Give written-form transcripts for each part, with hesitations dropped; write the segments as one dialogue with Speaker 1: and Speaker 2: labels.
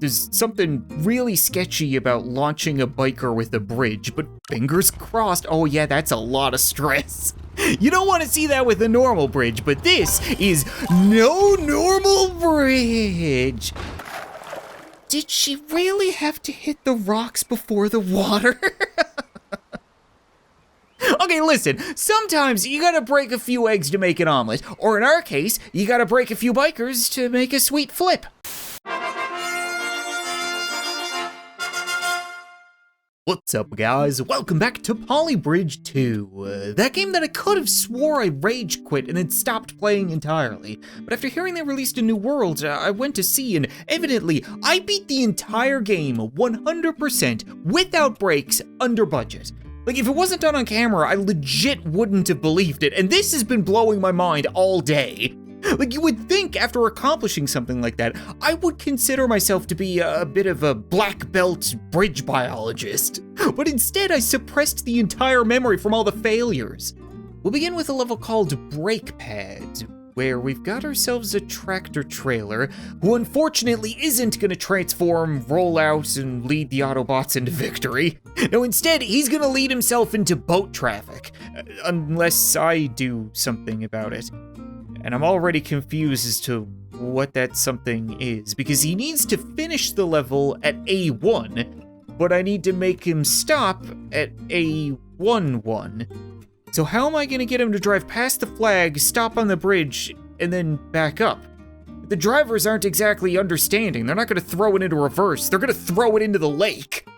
Speaker 1: there's something really sketchy about launching a biker with a bridge, but fingers crossed. Oh yeah, that's a lot of stress. You don't want to see that with a normal bridge, but this is no normal bridge. Did she really have to hit the rocks before the water? Okay, listen, sometimes you gotta break a few eggs to make an omelet, or in our case, you gotta break a few bikers to make a sweet flip. What's up, guys? Welcome back to Polybridge 2. That game that I could have swore I rage quit and then stopped playing entirely. But after hearing they released a new world, I went to see, and evidently, I beat the entire game 100% without breaks, under budget. Like, if it wasn't done on camera, I legit wouldn't have believed it, and this has been blowing my mind all day. Like, you would think after accomplishing something like that, I would consider myself to be a bit of a black belt bridge biologist. But instead, I suppressed the entire memory from all the failures. We'll begin with a level called Brake Pad, where we've got ourselves a tractor trailer who unfortunately isn't gonna transform, roll out, and lead the Autobots into victory. No, instead, he's gonna lead himself into boat traffic, unless I do something about it. And I'm already confused as to what that something is, because he needs to finish the level at A1, but I need to make him stop at A11. So how am I gonna get him to drive past the flag, stop on the bridge, and then back up? The drivers aren't exactly understanding. They're not gonna throw it into reverse. They're gonna throw it into the lake.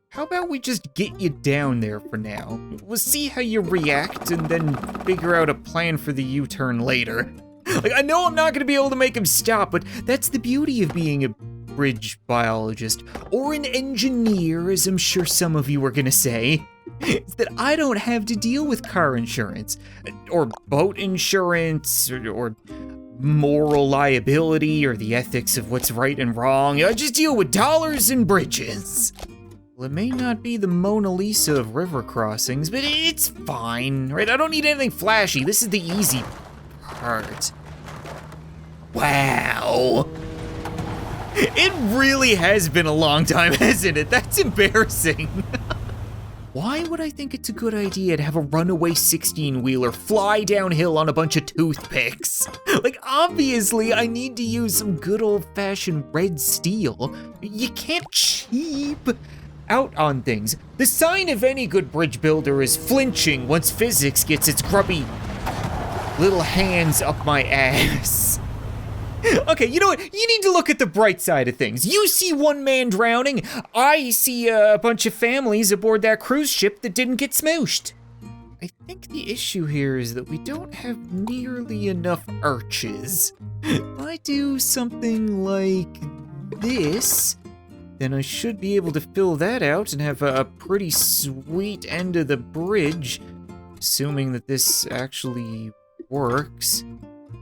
Speaker 1: How about we just get you down there for now? We'll see how you react and then figure out a plan for the U-turn later. Like, I know I'm not gonna be able to make him stop, but that's the beauty of being a bridge biologist, or an engineer, as I'm sure some of you are gonna say, is that I don't have to deal with car insurance, or boat insurance, or moral liability, or the ethics of what's right and wrong. I just deal with dollars and bridges. Well, it may not be the Mona Lisa of river crossings, but it's fine, right? I don't need anything flashy. This is the easy part. Wow. It really has been a long time, hasn't it? That's embarrassing. Why would I think it's a good idea to have a runaway 16-wheeler fly downhill on a bunch of toothpicks? Like, obviously, I need to use some good old-fashioned red steel. You can't cheap out on things. The sign of any good bridge builder is flinching once physics gets its grubby little hands up my ass. Okay, you know what? You need to look at the bright side of things. You see one man drowning, I see a bunch of families aboard that cruise ship that didn't get smooshed. I think the issue here is that we don't have nearly enough arches. If I do something like this, then I should be able to fill that out and have a pretty sweet end of the bridge, assuming that this actually works.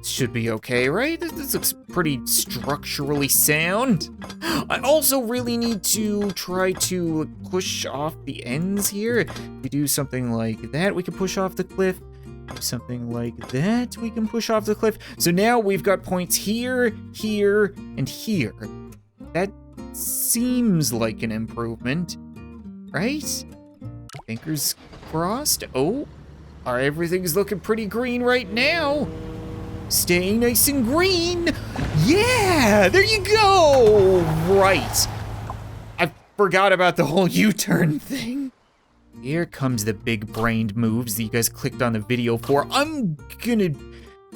Speaker 1: Should be okay, right? This looks pretty structurally sound. I also really need to try to push off the ends here. If we do something like that, we can push off the cliff. Do something like that, we can push off the cliff. So now we've got points here, here, and here. That seems like an improvement, right? Fingers crossed. Oh, everything's looking pretty green right now. Staying nice and green. Yeah, there you go. Right. I forgot about the whole U-turn thing. Here comes the big-brained moves that you guys clicked on the video for. I'm gonna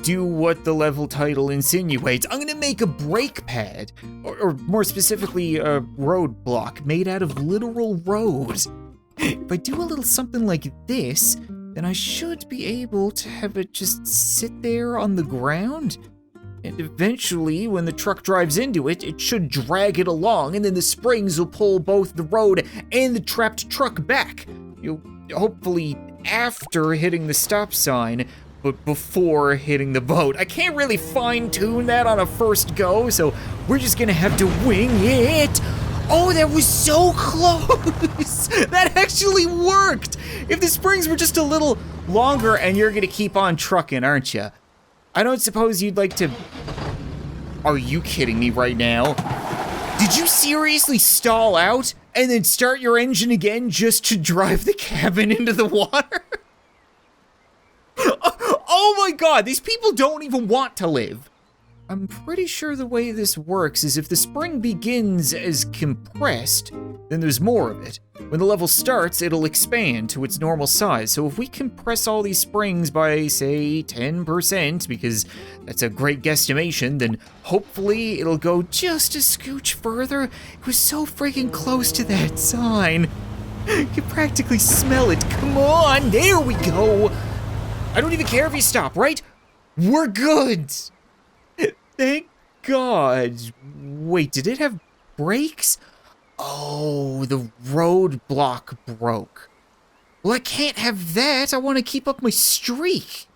Speaker 1: do what the level title insinuates. I'm gonna make a brake pad, or more specifically, a roadblock made out of literal roads. If I do a little something like this, then I should be able to have it just sit there on the ground. And eventually, when the truck drives into it, it should drag it along, and then the springs will pull both the road and the trapped truck back. Hopefully after hitting the stop sign, but before hitting the boat. I can't really fine-tune that on a first go, so we're just gonna have to wing it. Oh, that was so close! That actually worked! If the springs were just a little longer, and you're gonna keep on trucking, aren't you? I don't suppose you'd like to... Are you kidding me right now? Did you seriously stall out and then start your engine again just to drive the cabin into the water? Oh my god, these people don't even want to live. I'm pretty sure the way this works is if the spring begins as compressed, then there's more of it. When the level starts, it'll expand to its normal size. So if we compress all these springs by, say, 10%, because that's a great guesstimation, then hopefully it'll go just a scooch further. It was so freaking close to that sign. You can practically smell it. Come on, there we go. I don't even care if you stop, right? We're good. Thank God. Wait, did it have brakes? Oh, the roadblock broke. Well, I can't have that. I want to keep up my streak.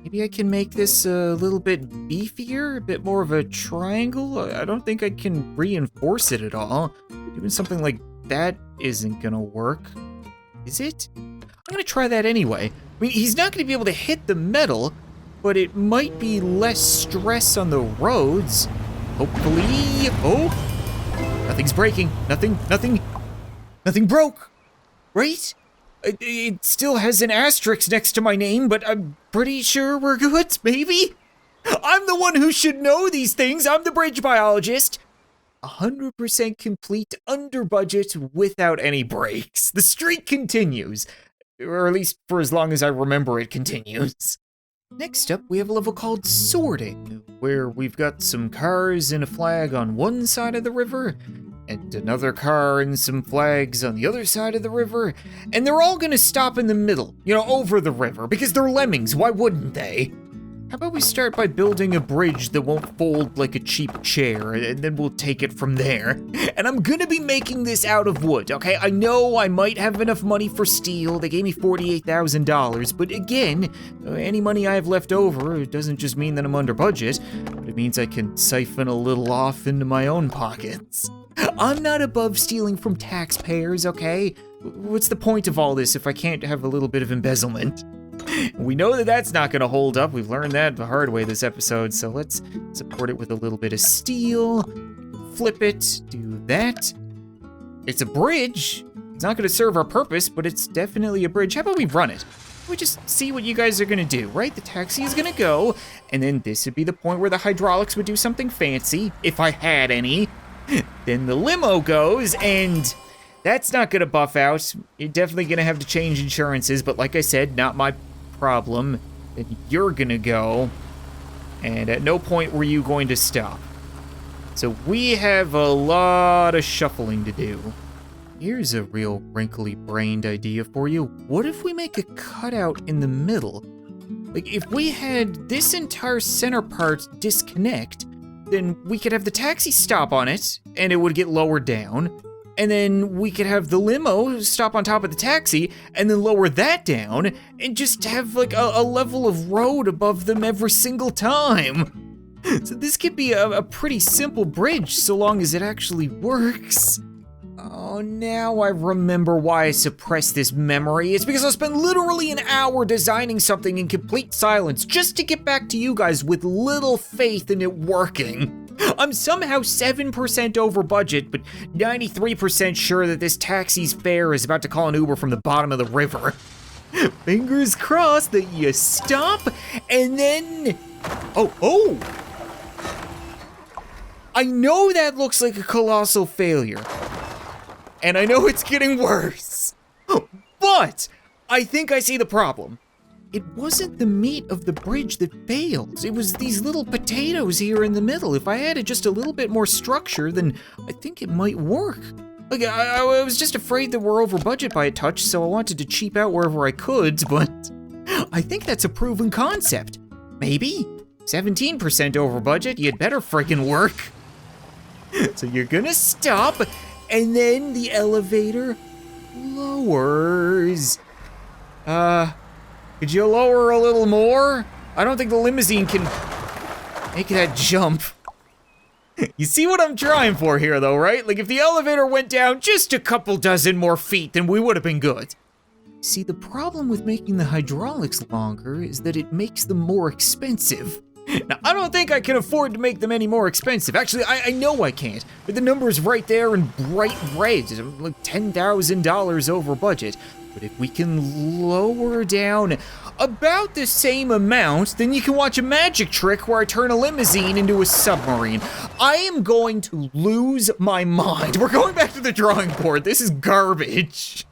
Speaker 1: Maybe I can make this a little bit beefier, a bit more of a triangle. I don't think I can reinforce it at all. Doing something like that isn't gonna work. Is it? I'm gonna try that anyway. I mean, he's not gonna be able to hit the metal, but it might be less stress on the roads. Hopefully. Oh, nothing's breaking. Nothing broke, right? It still has an asterisk next to my name, but I'm pretty sure we're good, maybe? I'm the one who should know these things. I'm the bridge biologist. 100% complete, under budget, without any breaks. The streak continues, or at least for as long as I remember it continues. Next up, we have a level called Sorting, where we've got some cars and a flag on one side of the river, and another car and some flags on the other side of the river, and they're all gonna stop in the middle, over the river, because they're lemmings, why wouldn't they? How about we start by building a bridge that won't fold like a cheap chair, and then we'll take it from there. And I'm gonna be making this out of wood, okay? I know I might have enough money for steel. They gave me $48,000, but again, any money I have left over, it doesn't just mean that I'm under budget, but it means I can siphon a little off into my own pockets. I'm not above stealing from taxpayers, okay? What's the point of all this if I can't have a little bit of embezzlement? We know that that's not gonna hold up. We've learned that the hard way this episode, so let's support it with a little bit of steel. Flip it, do that. It's a bridge. It's not gonna serve our purpose, but it's definitely a bridge. How about we run it? We just see what you guys are gonna do, right? The taxi is gonna go, and then this would be the point where the hydraulics would do something fancy, if I had any. Then the limo goes, and that's not gonna buff out. You're definitely gonna have to change insurances, but like I said, not my problem. Then you're gonna go, and at no point were you going to stop. So we have a lot of shuffling to do. Here's a real wrinkly-brained idea for you. What if we make a cutout in the middle? Like, if we had this entire center part disconnect, then we could have the taxi stop on it, and it would get lowered down. And then we could have the limo stop on top of the taxi and then lower that down and just have like a level of road above them every single time. So this could be a pretty simple bridge so long as it actually works. Oh, now I remember why I suppressed this memory. It's because I spent literally an hour designing something in complete silence just to get back to you guys with little faith in it working. I'm somehow 7% over budget, but 93% sure that this taxi's fare is about to call an Uber from the bottom of the river. Fingers crossed that you stop, and then... Oh! I know that looks like a colossal failure. And I know it's getting worse. But I think I see the problem. It wasn't the meat of the bridge that failed. It was these little potatoes here in the middle. If I added just a little bit more structure, then I think it might work. Like, I was just afraid that we're over budget by a touch, so I wanted to cheap out wherever I could, but I think that's a proven concept. Maybe? 17% over budget, you'd better friggin' work. So you're gonna stop, and then the elevator lowers. Could you lower a little more? I don't think the limousine can make that jump. You see what I'm trying for here though, right? Like if the elevator went down just a couple dozen more feet, then we would have been good. See, the problem with making the hydraulics longer is that it makes them more expensive. Now, I don't think I can afford to make them any more expensive. Actually, I know I can't. But the number's right there in bright red, like $10,000 over budget. But if we can lower down about the same amount, then you can watch a magic trick where I turn a limousine into a submarine. I am going to lose my mind. We're going back to the drawing board. This is garbage.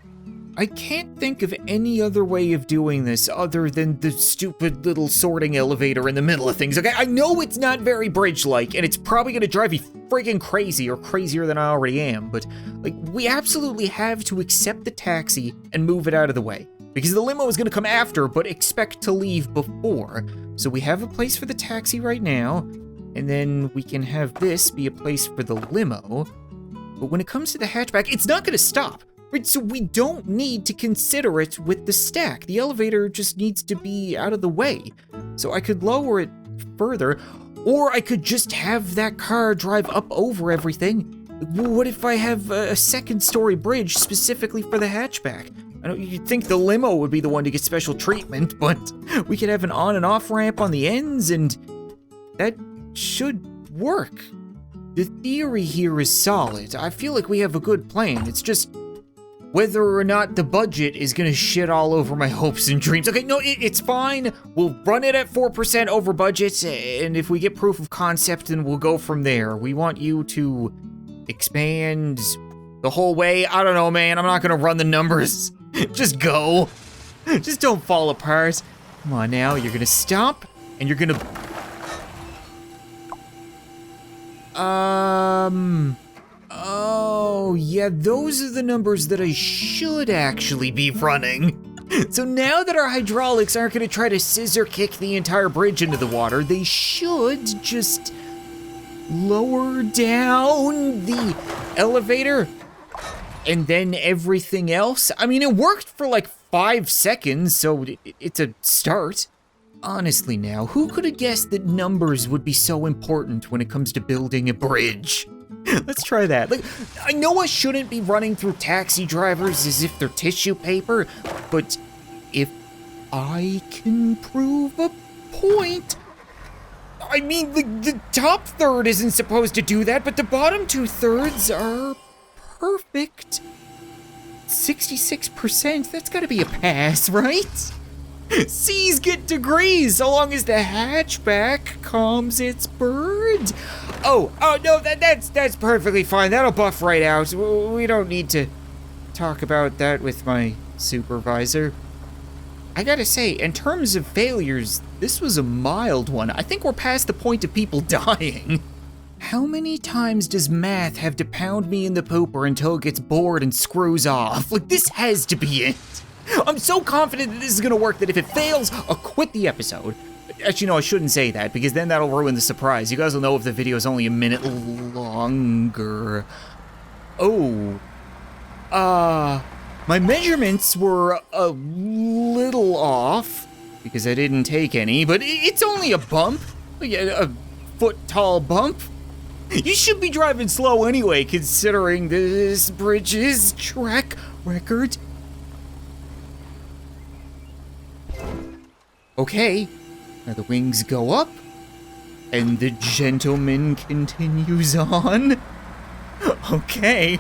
Speaker 1: I can't think of any other way of doing this other than the stupid little sorting elevator in the middle of things, okay? I know it's not very bridge-like, and it's probably gonna drive you friggin' crazy, or crazier than I already am, but like, we absolutely have to accept the taxi and move it out of the way. Because the limo is gonna come after, but expect to leave before. So we have a place for the taxi right now, and then we can have this be a place for the limo. But when it comes to the hatchback, it's not gonna stop. Right, so we don't need to consider it with the stack. The elevator just needs to be out of the way. So I could lower it further, or I could just have that car drive up over everything. What if I have a second story bridge specifically for the hatchback? I know you'd think the limo would be the one to get special treatment, but we could have an on and off ramp on the ends, and that should work. The theory here is solid. I feel like we have a good plan. It's just whether or not the budget is gonna shit all over my hopes and dreams. Okay, no, it's fine. We'll run it at 4% over budget, and if we get proof of concept, then we'll go from there. We want you to expand the whole way. I don't know, man. I'm not gonna run the numbers. Just go. Just don't fall apart. Come on now, you're gonna stop, and you're gonna... Oh, yeah, those are the numbers that I should actually be running. So now that our hydraulics aren't gonna try to scissor kick the entire bridge into the water, they should just lower down the elevator and then everything else. I mean, it worked for like 5 seconds, so it's a start. Honestly now, who could have guessed that numbers would be so important when it comes to building a bridge? Let's try that. Like, I know I shouldn't be running through taxi drivers as if they're tissue paper, but if I can prove a point... I mean, the top third isn't supposed to do that, but the bottom 2/3 are perfect. 66%, that's gotta be a pass, right? C's get degrees so long as the hatchback calms its bird. Oh no, that's perfectly fine. That'll buff right out. We don't need to talk about that with my supervisor. I gotta say, in terms of failures, this was a mild one. I think we're past the point of people dying. How many times does math have to pound me in the pooper until it gets bored and screws off? Like, this has to be it. I'm so confident that this is gonna work that if it fails, I'll quit the episode. Actually, no, I shouldn't say that, because then that'll ruin the surprise. You guys will know if the video is only a minute longer. Oh. My measurements were a little off, because I didn't take any, but it's only a bump. A foot-tall bump. You should be driving slow anyway, considering this bridge's track record. Okay, now the wings go up, and the gentleman continues on. Okay,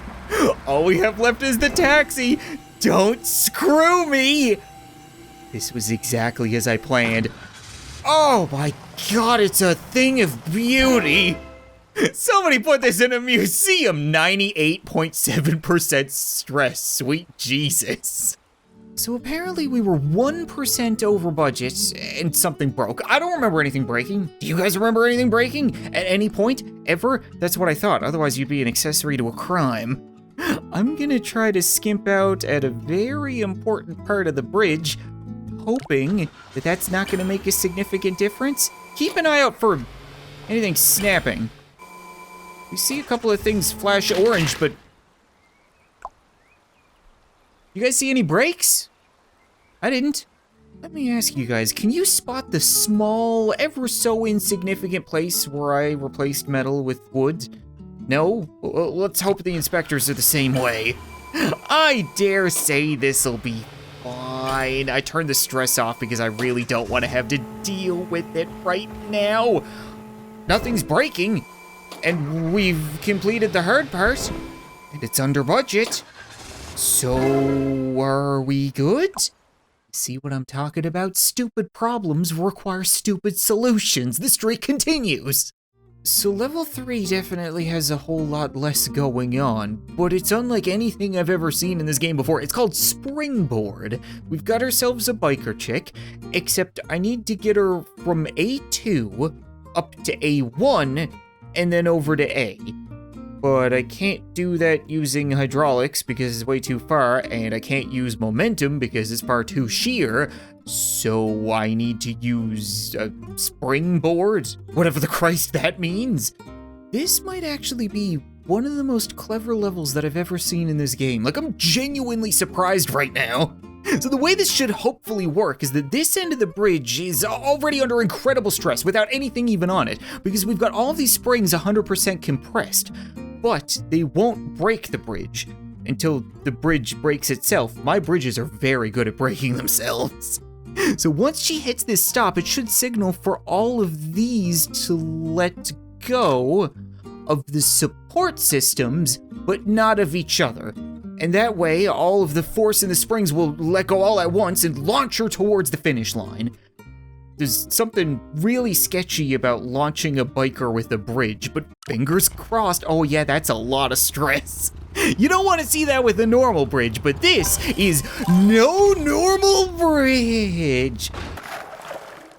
Speaker 1: all we have left is the taxi. Don't screw me! This was exactly as I planned. Oh my god, it's a thing of beauty! Somebody put this in a museum! 98.7% stress, sweet Jesus. So apparently we were 1% over budget and something broke. I don't remember anything breaking. Do you guys remember anything breaking? At any point, ever? That's what I thought, otherwise you'd be an accessory to a crime. I'm gonna try to skimp out at a very important part of the bridge, hoping that that's not gonna make a significant difference. Keep an eye out for anything snapping. You see a couple of things flash orange, but... You guys see any breaks? I didn't. Let me ask you guys, can you spot the small, ever so insignificant place where I replaced metal with wood? No? Well, let's hope the inspectors are the same way. I dare say this'll be fine. fine. I turned the stress off because I really don't want to have to deal with it right now. Nothing's breaking, and we've completed the hard part, and it's under budget. So, are we good? See what I'm talking about? Stupid problems require stupid solutions. The streak continues. So level 3 definitely has a whole lot less going on, but it's unlike anything I've ever seen in this game before. It's called Springboard. We've got ourselves a biker chick, except I need to get her from A2 up to A1 and then over to A. But I can't do that using hydraulics because it's way too far, and I can't use momentum because it's far too sheer, so I need to use a springboard, whatever the Christ that means. This might actually be one of the most clever levels that I've ever seen in this game. Like, I'm genuinely surprised right now. So the way this should hopefully work is that this end of the bridge is already under incredible stress without anything even on it, because we've got all of these springs 100% compressed. But they won't break the bridge until the bridge breaks itself. My bridges are very good at breaking themselves. So once she hits this stop, it should signal for all of these to let go of the support systems, but not of each other. And that way, all of the force in the springs will let go all at once and launch her towards the finish line. There's something really sketchy about launching a biker with a bridge, but fingers crossed. Oh yeah, that's a lot of stress. You don't want to see that with a normal bridge, but this is no normal bridge.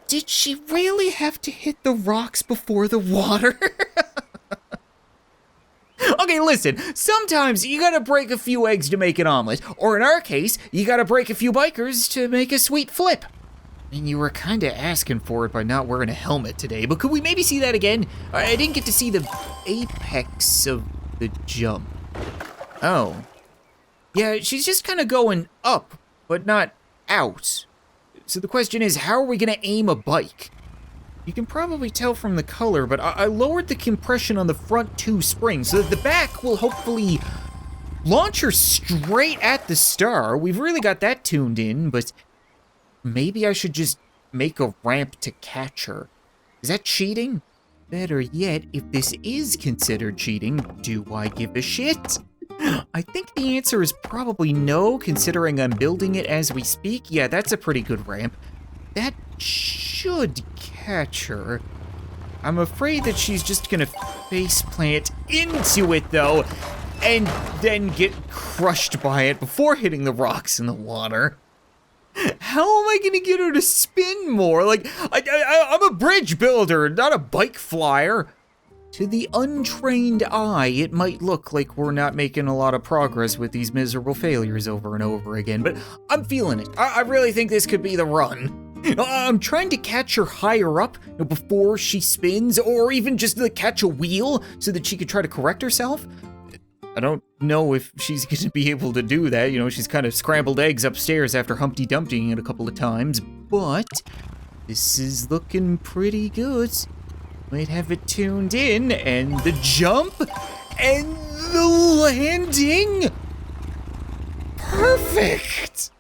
Speaker 1: Did she really have to hit the rocks before the water? Okay, listen, sometimes you gotta break a few eggs to make an omelet, or in our case, you gotta break a few bikers to make a sweet flip. And you were kinda asking for it by not wearing a helmet today, but could we maybe see that again? I didn't get to see the apex of the jump. Oh. Yeah, she's just kinda going up, but not out. So the question is, how are we gonna aim a bike? You can probably tell from the color, but I lowered the compression on the front 2 springs so that the back will hopefully launch her straight at the star. We've really got that tuned in, but maybe I should just make a ramp to catch her. Is that cheating? Better yet, if this is considered cheating, do I give a shit? I think the answer is probably no, considering I'm building it as we speak. Yeah, that's a pretty good ramp. That should catch her. I'm afraid that she's just gonna faceplant into it, though, and then get crushed by it before hitting the rocks in the water. How am I gonna get her to spin more? Like, I'm a bridge builder, not a bike flyer. To the untrained eye, it might look like we're not making a lot of progress with these miserable failures over and over again, but I'm feeling it. I really think this could be the run. I'm trying to catch her higher up before she spins, or even just to catch a wheel so that she could try to correct herself. I don't know if she's gonna be able to do that. You know, she's kind of scrambled eggs upstairs after Humpty Dumptying it a couple of times, but this is looking pretty good. Might have it tuned in, and the jump, and the landing. Perfect.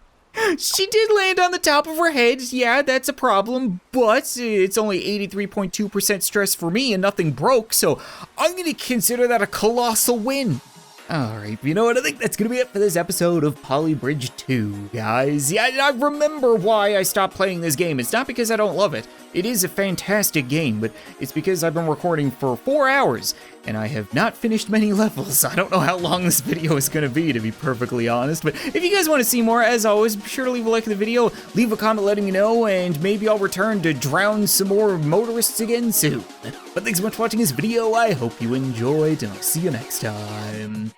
Speaker 1: She did land on the top of her head. Yeah, that's a problem, but it's only 83.2% stress for me and nothing broke, so I'm gonna consider that a colossal win. Alright, you know what, I think that's gonna be it for this episode of Poly Bridge 2, guys. Yeah, I remember why I stopped playing this game. It's not because I don't love it. It is a fantastic game, but it's because I've been recording for 4 hours, and I have not finished many levels. I don't know how long this video is gonna be, to be perfectly honest, but if you guys want to see more, as always, be sure to leave a like to the video, leave a comment letting me know, and maybe I'll return to drown some more motorists again soon. But thanks so much for watching this video. I hope you enjoyed, and I'll see you next time.